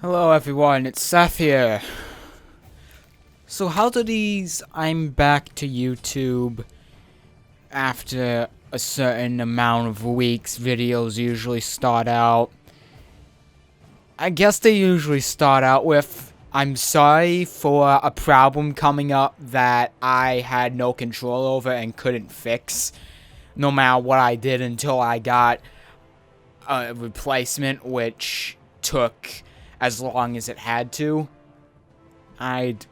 Hello everyone, it's Seth here. So I'm back to YouTube after a certain amount of weeks videos usually start out. I guess they usually start out with, I'm sorry for a problem coming up that I had no control over and couldn't fix, no matter what I did until I got a replacement, which took as long as it had to. And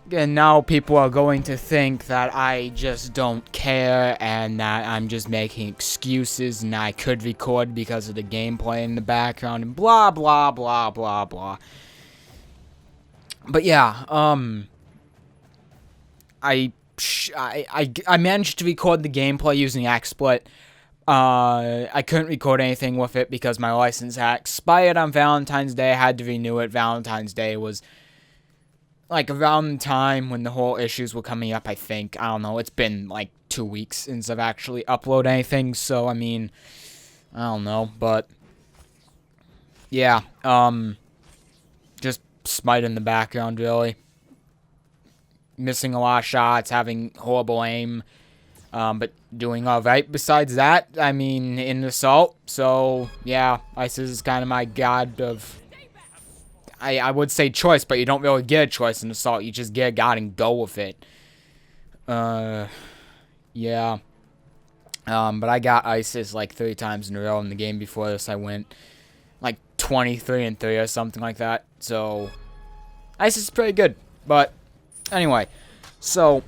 now people are going to think that I just don't care and that I'm just making excuses and I could record because of the gameplay in the background and blah blah blah blah blah. But yeah, I managed to record the gameplay using XSplit. I couldn't record anything with it because my license had expired on Valentine's Day. I had to renew it. Valentine's Day was like around the time when the whole issues were coming up, I think. I don't know. It's been like 2 weeks since I've actually uploaded anything, so I mean, I don't know, but yeah, just Smite in the background, really. Missing a lot of shots, having horrible aim. But doing alright besides that, I mean, in Assault, so, yeah, ISIS is kind of my god of, I would say choice, but you don't really get a choice in Assault, you just get a god and go with it. Yeah. But I got ISIS like 3 times in a row in the game before this. I went like 23-3 or something like that, so ISIS is pretty good, but anyway, so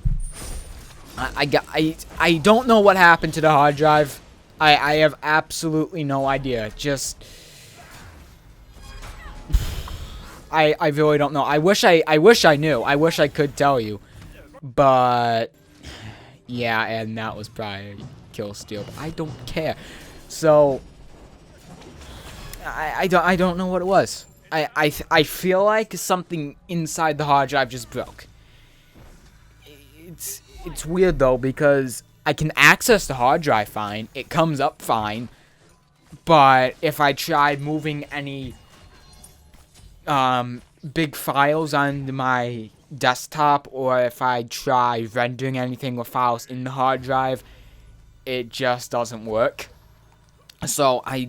I don't know what happened to the hard drive. I have absolutely no idea. Just I really don't know. I wish I knew. I wish I could tell you. But yeah, and that was probably a kill steal. But I don't care. So I don't know what it was. I feel like something inside the hard drive just broke. It's weird though, because I can access the hard drive fine, it comes up fine, but if I tried moving any big files onto my desktop, or if I try rendering anything with files in the hard drive, it just doesn't work. So I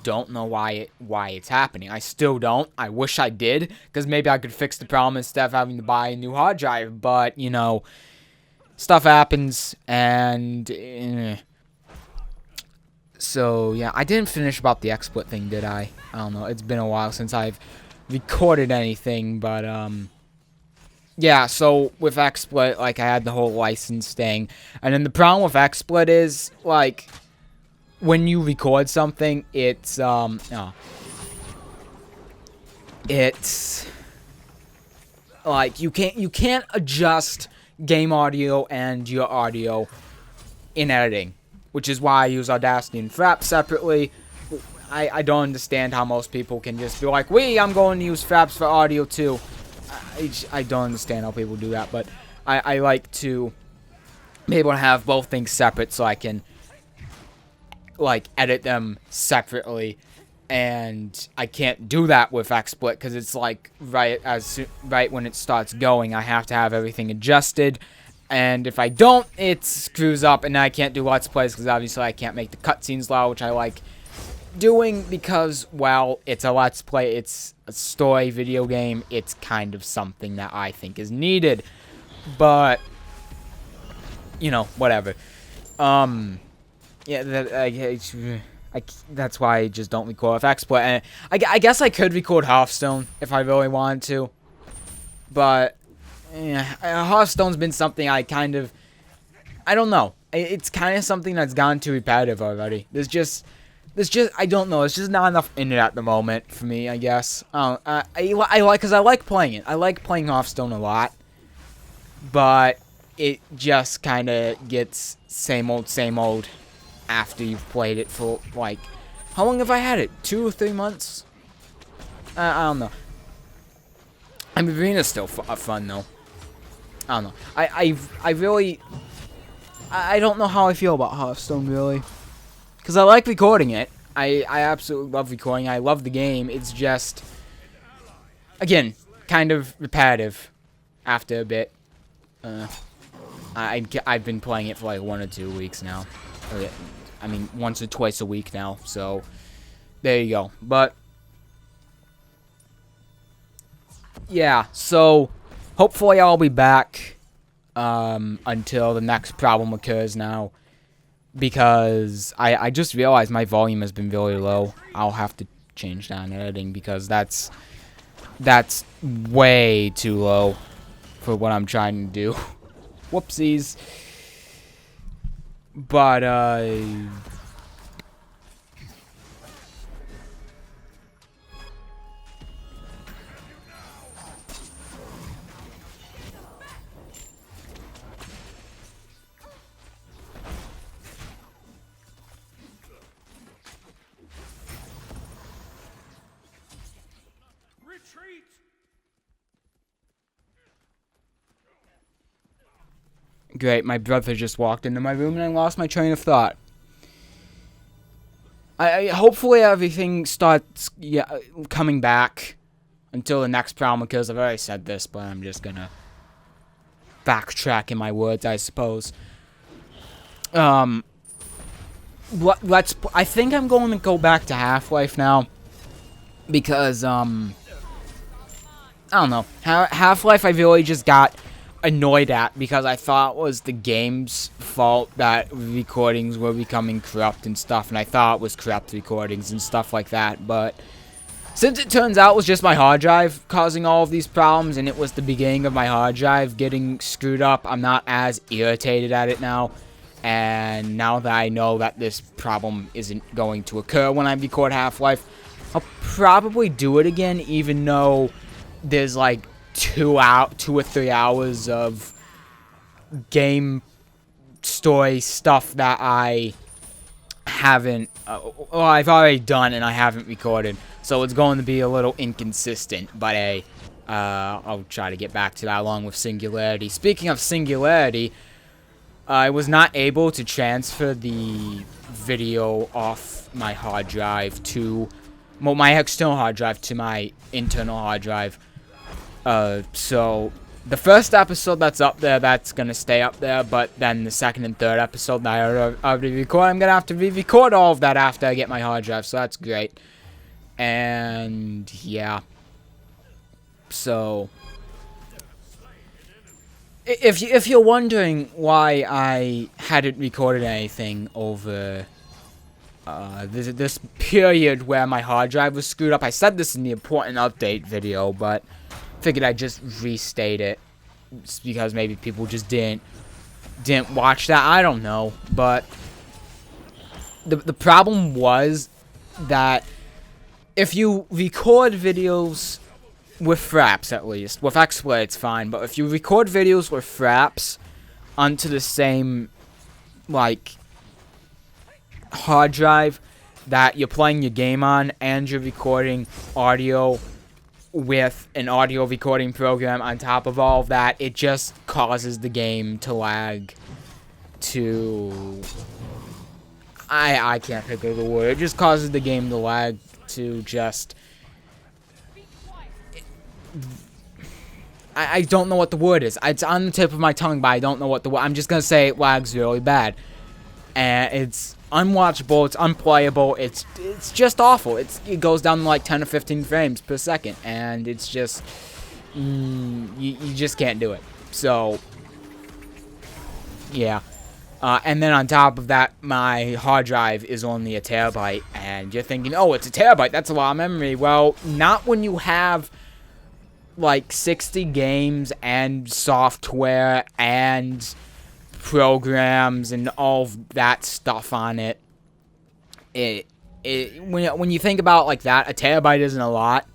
don't know why it's happening. I still don't. I wish I did, because maybe I could fix the problem instead of having to buy a new hard drive, but you know, stuff happens, and so yeah, I didn't finish about the XSplit thing, did I? I don't know. It's been a while since I've recorded anything, but yeah. So with XSplit, like I had the whole license thing, and then the problem with XSplit is like when you record something, it's it's like you can't adjust game audio and your audio in editing, which is why I use Audacity and Fraps separately. I don't understand how most people can just be like, I'm going to use Fraps for audio too. I don't understand how people do that, but I like to be able to have both things separate so I can like edit them separately. And I can't do that with XSplit because it's like right when it starts going, I have to have everything adjusted, and if I don't, it screws up, and I can't do Let's Plays because obviously I can't make the cutscenes loud, which I like doing because, well, it's a Let's Play, it's a story video game, it's kind of something that I think is needed, but you know, whatever. Yeah, that's why I just don't record with XSplit. And I guess I could record Hearthstone if I really wanted to. But Hearthstone's been something I don't know. It's kind of something that's gone too repetitive already. There's just I don't know. There's just not enough in it at the moment for me, I guess. Because I like playing it. I like playing Hearthstone a lot. But it just kind of gets same old. After you've played it for, like, how long have I had it? 2 or 3 months? I don't know. I mean, Arena's still fun, though. I don't know. I really, I don't know how I feel about Hearthstone, really. Because I like recording it. I absolutely love recording. I love the game. It's just, again, kind of repetitive after a bit. I've been playing it for like 1 or 2 weeks now. I mean, once or twice a week now. So there you go. But yeah, so hopefully I'll be back until the next problem occurs now. Because I just realized my volume has been really low. I'll have to change down editing because that's way too low for what I'm trying to do. Whoopsies. But great, my brother just walked into my room and I lost my train of thought. I hopefully everything starts coming back until the next problem, because I've already said this, but I'm just gonna backtrack in my words, I suppose. I think I'm going to go back to Half-Life now, because I don't know, Half-Life I really just got annoyed at because I thought it was the game's fault that recordings were becoming corrupt and stuff, and I thought it was corrupt recordings and stuff like that, but since it turns out it was just my hard drive causing all of these problems, and it was the beginning of my hard drive getting screwed up, I'm not as irritated at it now, and now that I know that this problem isn't going to occur when I record Half-Life, I'll probably do it again, even though there's like 2 or 3 hours of game story stuff that I haven't, I've already done and I haven't recorded, so it's going to be a little inconsistent, but hey, I'll try to get back to that along with Singularity. Speaking of Singularity, I was not able to transfer the video off my hard drive to, well, my external hard drive to my internal hard drive. So the first episode that's up there, that's gonna stay up there, but then the second and third episode that I already recorded, I'm gonna have to re-record all of that after I get my hard drive, so that's great. And yeah, so if you're wondering why I hadn't recorded anything over this period where my hard drive was screwed up, I said this in the important update video, but figured I'd just restate it. It's because maybe people just didn't watch that. I don't know, but the problem was that if you record videos with fraps, at least with XSplit it's fine, but if you record videos with fraps onto the same like hard drive that you're playing your game on, and you're recording audio with an audio recording program on top of all of that, it just causes the game to lag to... I can't think of the word. It just causes the game to lag to just... I don't know what the word is. It's on the tip of my tongue, but I don't know what the word... I'm just gonna say it lags really bad. And it's unwatchable, it's unplayable, it's just awful. It goes down to like 10 or 15 frames per second, and it's just you just can't do it. So yeah, and then on top of that, my hard drive is only a terabyte, and you're thinking, oh, it's a terabyte, that's a lot of memory. Well, not when you have like 60 games and software and programs and all of that stuff on it. When you think about it like that, a terabyte isn't a lot.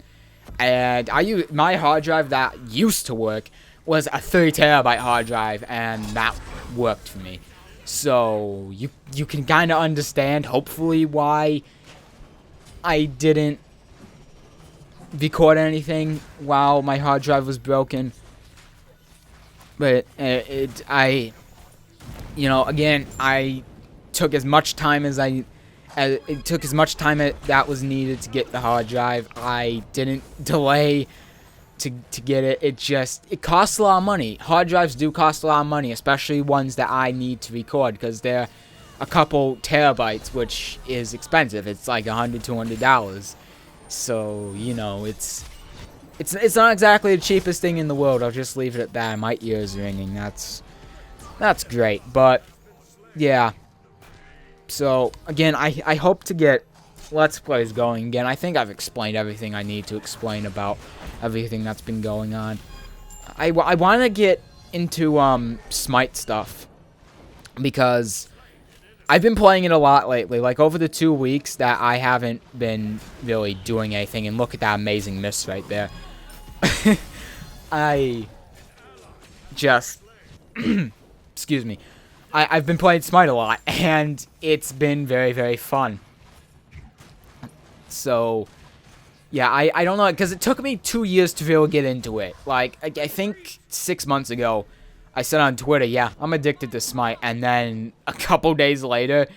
And my hard drive that used to work was a 30 terabyte hard drive, and that worked for me. So you can kind of understand, hopefully, why I didn't record anything while my hard drive was broken. But you know, again, I took as much time as I It took as much time that was needed to get the hard drive. I didn't delay to get it. It costs a lot of money. Hard drives do cost a lot of money, especially ones that I need to record, because they're a couple terabytes, which is expensive. It's like $100-$200. So, you know, it's not exactly the cheapest thing in the world. I'll just leave it at that. My ears ringing. That's great. But yeah. So again, I hope to get Let's Plays going again. I think I've explained everything I need to explain about everything that's been going on. I want to get into Smite stuff, because I've been playing it a lot lately. Like, over the 2 weeks that I haven't been really doing anything, and look at that amazing miss right there. I just excuse me. I've been playing Smite a lot, and it's been very, very fun. So, yeah, I don't know, because it took me 2 years to really get into it. Like, I think 6 months ago, I said on Twitter, yeah, I'm addicted to Smite, and then a couple days later,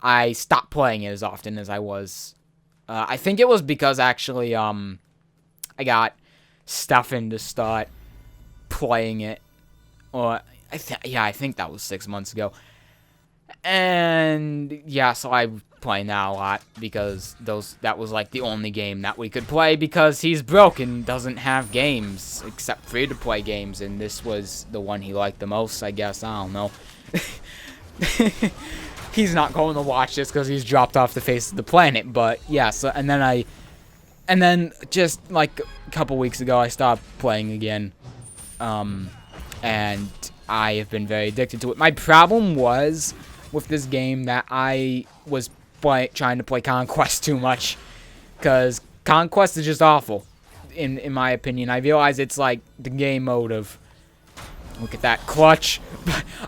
I stopped playing it as often as I was. I think it was because, actually, I got Stefan to start playing it, or I think that was 6 months ago. And yeah, so I'm playing that a lot, because that was like the only game that we could play, because he's broken, doesn't have games except free-to-play games, and this was the one he liked the most, I guess. I don't know. He's not going to watch this because he's dropped off the face of the planet, but yeah. So and then just like a couple weeks ago, I stopped playing again. And I have been very addicted to it. My problem was with this game that I was trying to play Conquest too much, because Conquest is just awful, in my opinion. I realize it's like the game mode of, look at that clutch.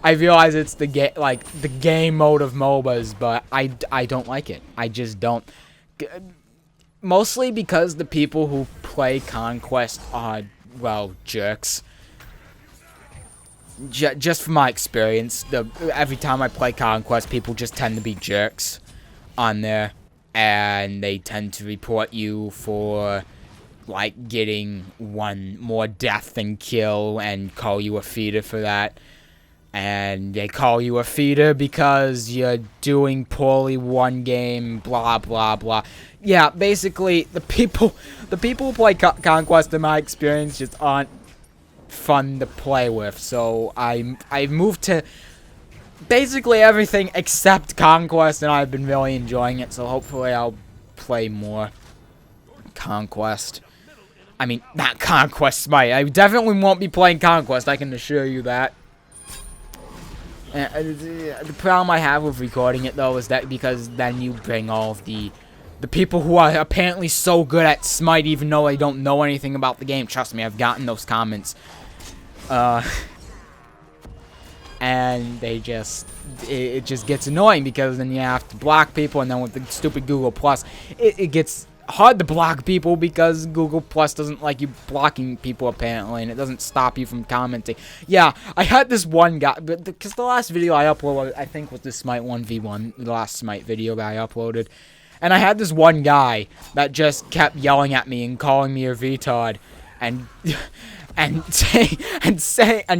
I realize it's the game mode of MOBAs, but I don't like it. I just don't. Mostly because the people who play Conquest are, well, jerks. Just from my experience, every time I play Conquest, people just tend to be jerks on there, and they tend to report you for, like, getting one more death than kill, and call you a feeder for that. And they call you a feeder because you're doing poorly one game, blah, blah, blah. Yeah, basically, the people who play Conquest, in my experience, just aren't fun to play with. So I moved to basically everything except Conquest, and I've been really enjoying it. So hopefully I'll play more Conquest. I mean, not Conquest, Smite. I definitely won't be playing Conquest, I can assure you that. The problem I have with recording it, though, is that because then you bring all of the people who are apparently so good at Smite, even though they don't know anything about the game. Trust me, I've gotten those comments. And they just, it just gets annoying, because then you have to block people, and then with the stupid Google Plus, it gets hard to block people, because Google Plus doesn't like you blocking people, apparently, and it doesn't stop you from commenting. Yeah, I had this one guy, because the last video I uploaded, I think, was the Smite 1v1, the last Smite video that I uploaded, and I had this one guy that just kept yelling at me and calling me a retard, and and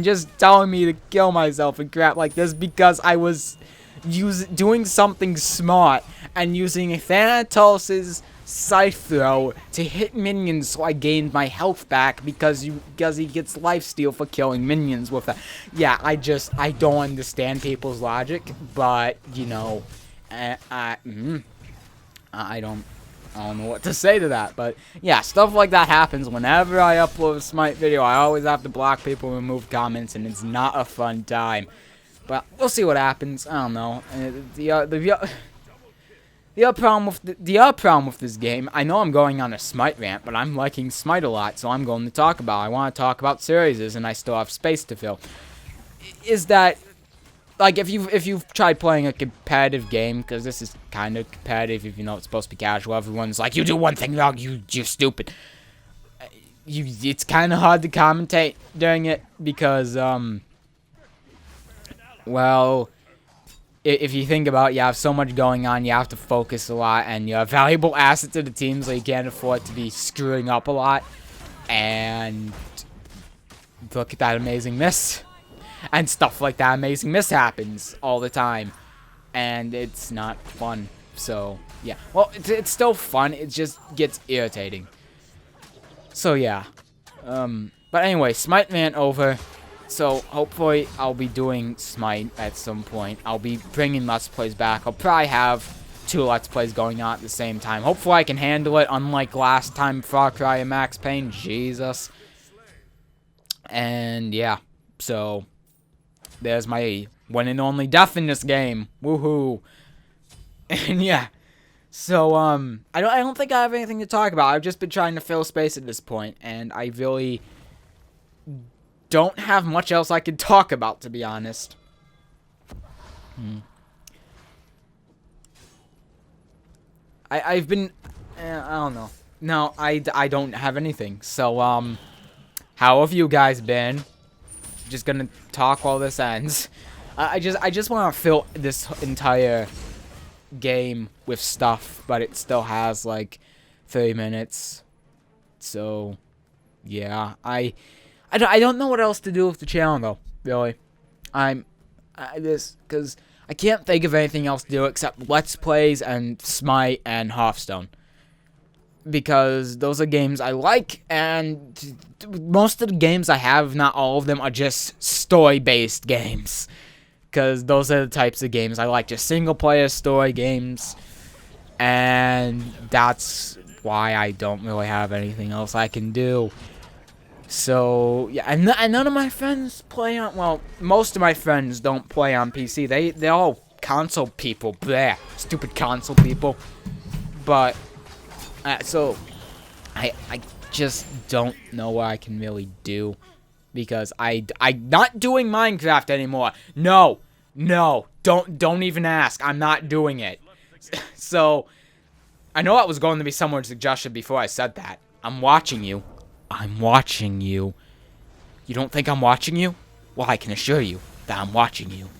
just telling me to kill myself and crap like this, because I was doing something smart and using Thanatos' Scythe Throw to hit minions, so I gained my health back, because he gets lifesteal for killing minions with that. Yeah, I don't understand people's logic, but you know, I don't know what to say to that. But yeah, stuff like that happens whenever I upload a Smite video. I always have to block people, remove comments, and it's not a fun time. But we'll see what happens. I don't know. The other problem with this game, I know I'm going on a Smite rant, but I'm liking Smite a lot, so I'm going to talk about it. I want to talk about series, and I still have space to fill. Is that, like, if you've tried playing a competitive game, because this is kind of competitive, if you know it's supposed to be casual, everyone's like, you do one thing wrong, you're stupid. It's kind of hard to commentate during it, because, well, if you think about it, you have so much going on, you have to focus a lot, and you're a valuable asset to the team, so you can't afford to be screwing up a lot. And look at that amazing miss. And stuff like that amazing miss happens all the time. And it's not fun. So, yeah. Well, it's still fun. It just gets irritating. So, yeah. But anyway, Smite ran over. So, hopefully, I'll be doing Smite at some point. I'll be bringing Let's Plays back. I'll probably have 2 Let's Plays going on at the same time. Hopefully, I can handle it, unlike last time, Far Cry and Max Payne. Jesus. And, yeah. So, there's my one and only death in this game. Woohoo. And, yeah. So, I don't think I have anything to talk about. I've just been trying to fill space at this point, and I really don't have much else I could talk about, to be honest. I've been, I don't know. No, I don't have anything. So, how have you guys been? Just gonna talk while this ends. I just want to fill this entire game with stuff, but it still has like 30 minutes. So, yeah, I don't know what else to do with the channel though. Really, because I can't think of anything else to do except Let's Plays and Smite and Hearthstone, because those are games I like, and most of the games I have, not all of them, are just story-based games. Because those are the types of games I like, just single-player story games. And that's why I don't really have anything else I can do. So, yeah, and none of my friends play on, well, most of my friends don't play on PC. They're all console people. Bleh, stupid console people. But, so, I just don't know what I can really do. Because I'm not doing Minecraft anymore. No, don't even ask. I'm not doing it. So, I know that was going to be someone's suggestion before I said that. I'm watching you. I'm watching you. You don't think I'm watching you? Well, I can assure you that I'm watching you.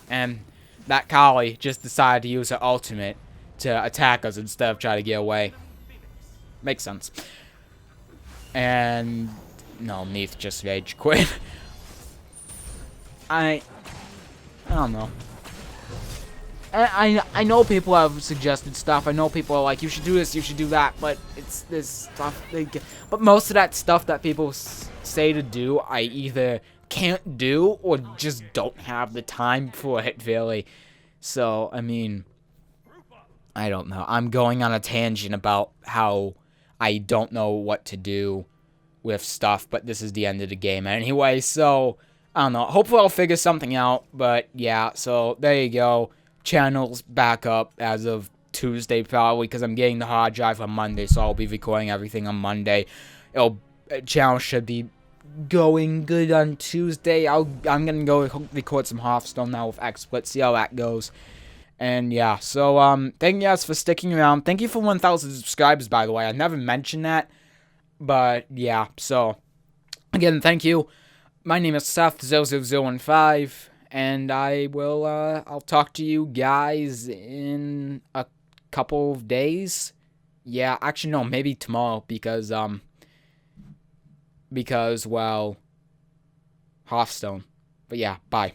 And that collie just decided to use her ultimate to attack us instead of try to get away. Makes sense. And no, Neith just rage quit. I don't know. I know people have suggested stuff. I know people are like, you should do this, you should do that, but it's this stuff. But most of that stuff that people say to do, I either can't do or just don't have the time for it, really. So, I mean, I don't know. I'm going on a tangent about how I don't know what to do with stuff, but this is the end of the game anyway, so I don't know. Hopefully I'll figure something out, but yeah, so there you go. Channel's back up as of Tuesday probably, because I'm getting the hard drive on Monday, so I'll be recording everything on Monday. Channel should be going good on Tuesday. I'm gonna go record some Hearthstone now with XSplit, see how that goes. And yeah, so thank you guys for sticking around. Thank you for 1,000 subscribers, by the way. I never mentioned that. But yeah, so again, thank you. My name is Seth00015, and I'll talk to you guys in a couple of days. Yeah, actually no, maybe tomorrow, because well, Hearthstone. But yeah, bye.